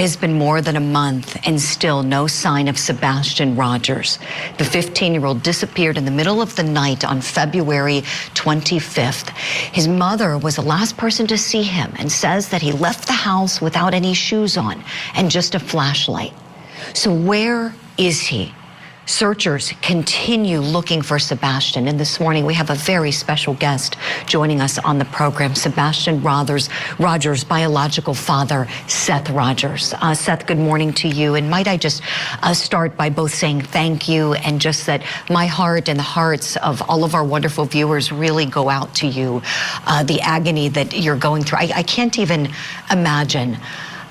has been more than a month and still no sign of Sebastian Rogers. The 15-year-old disappeared in the middle of the night on February 25th. His mother was the last person to see him and says that he left the house without any shoes on and just a flashlight. So where is he? Searchers continue looking for Sebastian, and this morning we have a very special guest joining us on the program, Sebastian Rogers' biological father, Seth Rogers. Seth, good morning to you, and might I just start by both saying thank you and just that my heart and the hearts of all of our wonderful viewers really go out to you. The agony that you're going through, I can't even imagine.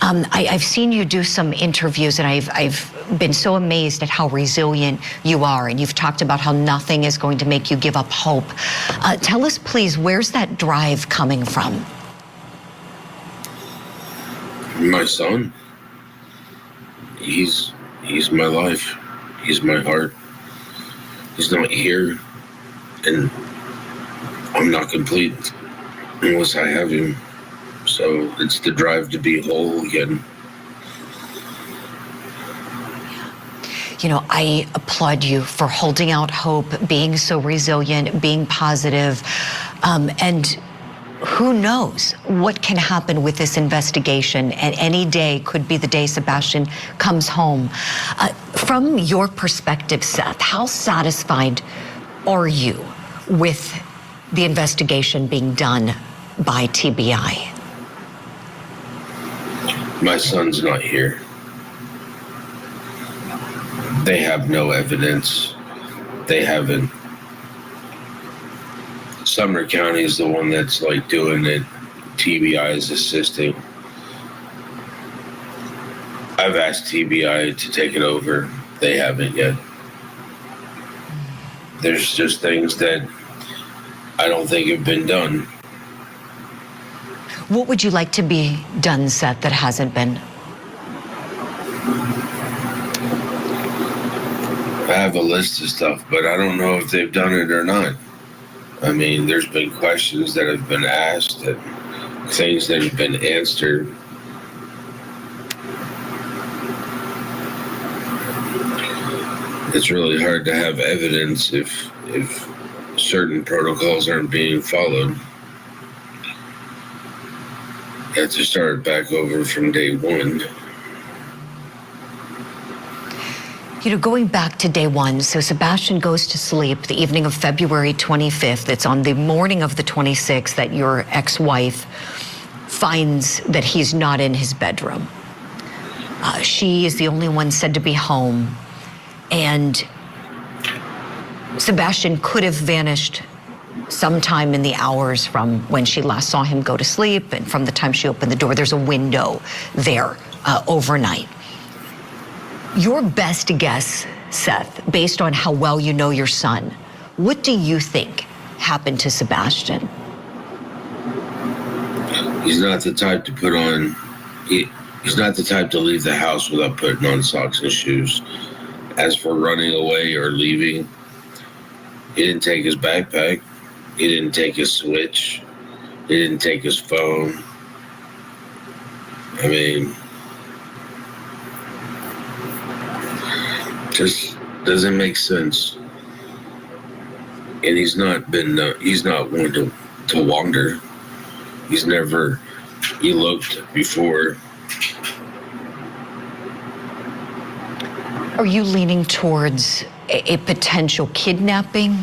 I've seen you do some interviews, and I've been so amazed at how resilient you are, and you've talked about how nothing is going to make you give up hope. Tell us, please, where's that drive coming from? My son. He's my life. He's my heart. He's not here, and I'm not complete unless I have him. So it's the drive to be whole again. You know, I applaud you for holding out hope, being so resilient, being positive, and who knows what can happen with this investigation, and any day could be the day Sebastian comes home. From your perspective, Seth, how satisfied are you with the investigation being done by TBI? My son's not here. They have no evidence. They haven't. Sumner County is the one that's like doing it. TBI is assisting. I've asked TBI to take it over. They haven't yet. There's just things that I don't think have been done. What would you like to be done, Seth, that hasn't been? I have a list of stuff, but I don't know if they've done it or not. I mean, there's been questions that have been asked and things that have been answered. It's really hard to have evidence if certain protocols aren't being followed. You have to start back over from day one. You know, going back to day one, so Sebastian goes to sleep the evening of February 25th. It's on the morning of the 26th that your ex-wife finds that he's not in his bedroom. She is the only one said to be home, and Sebastian could have vanished sometime in the hours from when she last saw him go to sleep and from the time she opened the door. There's a window there overnight. Your best guess, Seth, based on how well you know your son, what do you think happened to Sebastian? He's not the type to put on, he's not the type to leave the house without putting on socks and shoes. As for running away or leaving, he didn't take his backpack. He didn't take his switch. He didn't take his phone. I mean, just doesn't make sense. And he's not one to wander. He's never eloped before. Are you leaning towards a potential kidnapping?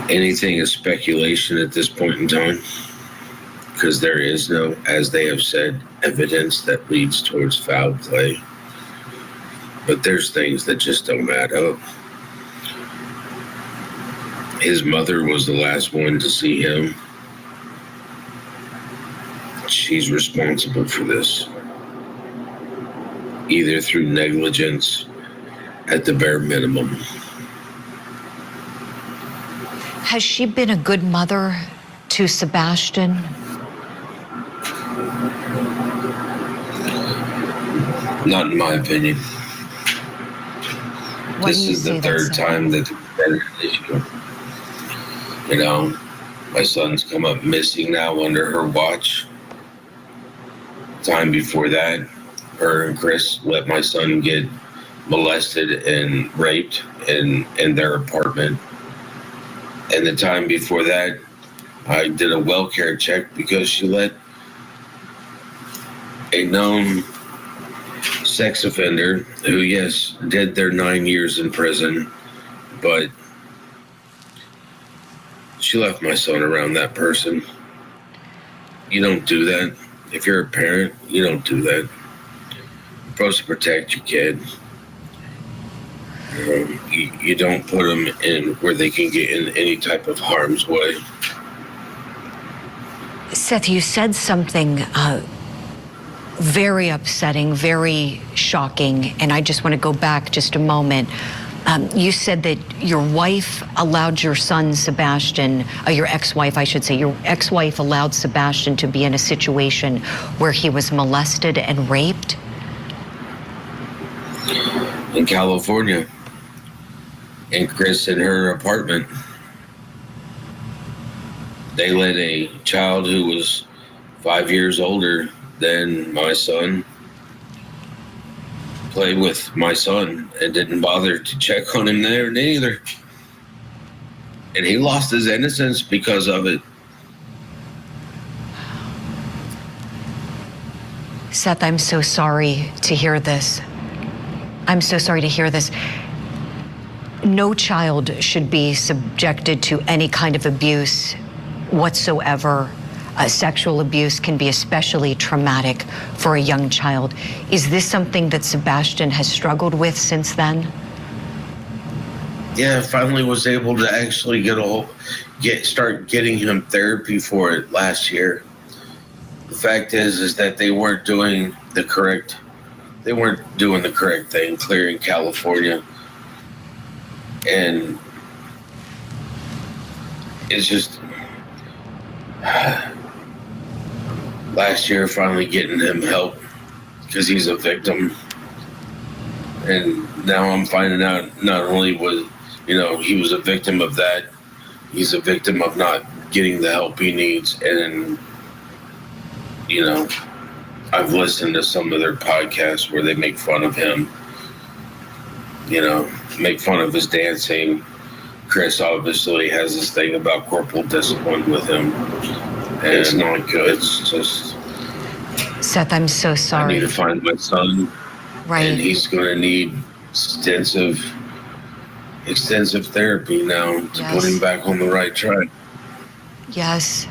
Anything is speculation at this point in time, because there is no, as they have said, evidence that leads towards foul play. But there's things that just don't add up. His mother was the last one to see him. She's responsible for this, either through negligence at the bare minimum. Has she been a good mother to Sebastian? Not in my opinion. This is the third time that there's an issue. You know, my son's come up missing now under her watch. time before that, her and Chris let my son get molested and raped in their apartment. And the time before that, I did a well care check because she let a known sex offender who, yes, did their 9 years in prison, but she left my son around that person. You don't do that. If you're a parent, you don't do that. You're supposed to protect your kid. You don't put them in where they can get in any type of harm's way. Seth, you said something very upsetting, very shocking, and I just want to go back just a moment. You said that your wife allowed your son, Sebastian, your ex-wife, I should say, your ex-wife allowed Sebastian to be in a situation where he was molested and raped? In California. And Chris in her apartment. They let a child who was 5 years older than my son play with my son and didn't bother to check on him there neither. And he lost his innocence because of it. Seth, I'm so sorry to hear this. I'm so sorry to hear this. No child should be subjected to any kind of abuse whatsoever. Sexual abuse can be especially traumatic for a young child. Is this something that Sebastian has struggled with since then? Yeah, I finally was able to actually start getting him therapy for it last year. The fact is that they weren't doing the correct thing clear in California. And it's just last year finally getting him help because he's a victim. And now I'm finding out not only was, he was a victim of that, he's a victim of not getting the help he needs. And, I've listened to some of their podcasts where they make fun of him, make fun of his dancing. Chris obviously has this thing about corporal discipline with him, and it's not good. It's just, Seth, I'm so sorry. I need to find my son, right? And he's going to need extensive therapy now to put him back on the right track. Yes.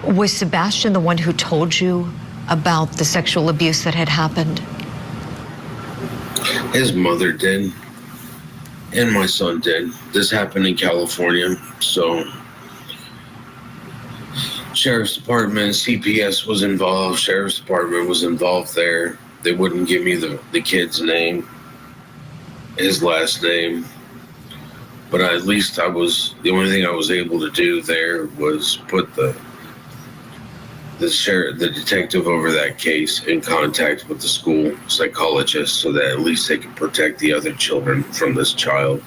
Was Sebastian the one who told you about the sexual abuse that had happened? His mother did, and my son did. This happened in California, so Sheriff's Department, CPS was involved. Sheriff's Department was involved there. They wouldn't give me the kid's name, his last name, but at least the only thing I was able to do there was put the detective over that case in contact with the school psychologist so that at least they could protect the other children from this child.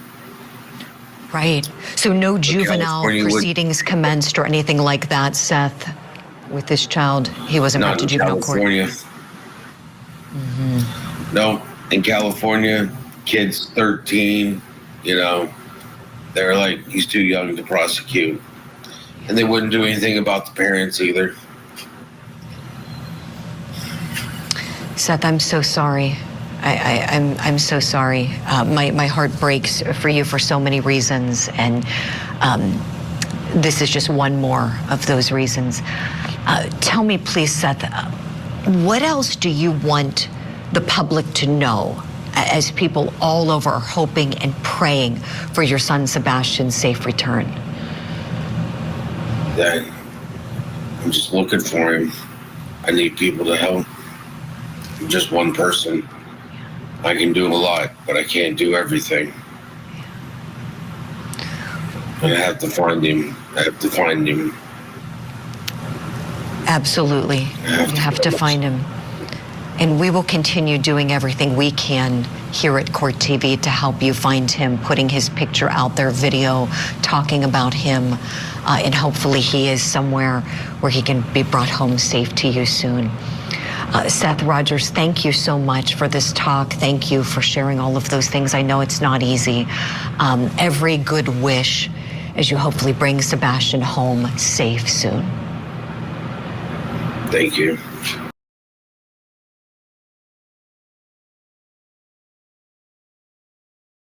Right. So no juvenile proceedings commenced or anything like that, Seth, with this child? He wasn't brought to juvenile court? Not in California. Mm-hmm. No, in California, kids 13, they're like, he's too young to prosecute. And they wouldn't do anything about the parents either. Seth, I'm so sorry. I'm so sorry. My heart breaks for you for so many reasons, and this is just one more of those reasons. Tell me, please, Seth, what else do you want the public to know as people all over are hoping and praying for your son Sebastian's safe return? That I'm just looking for him. I need people to help. I'm just one person. I can do a lot, but I can't do everything. And I have to find him. Absolutely. You have to find him. And we will continue doing everything we can here at Court TV to help you find him, putting his picture out there, video, talking about him, and hopefully he is somewhere where he can be brought home safe to you soon. Seth Rogers, thank you so much for this talk. Thank you for sharing all of those things. I know it's not easy. Every good wish as you hopefully bring Sebastian home safe soon. Thank you.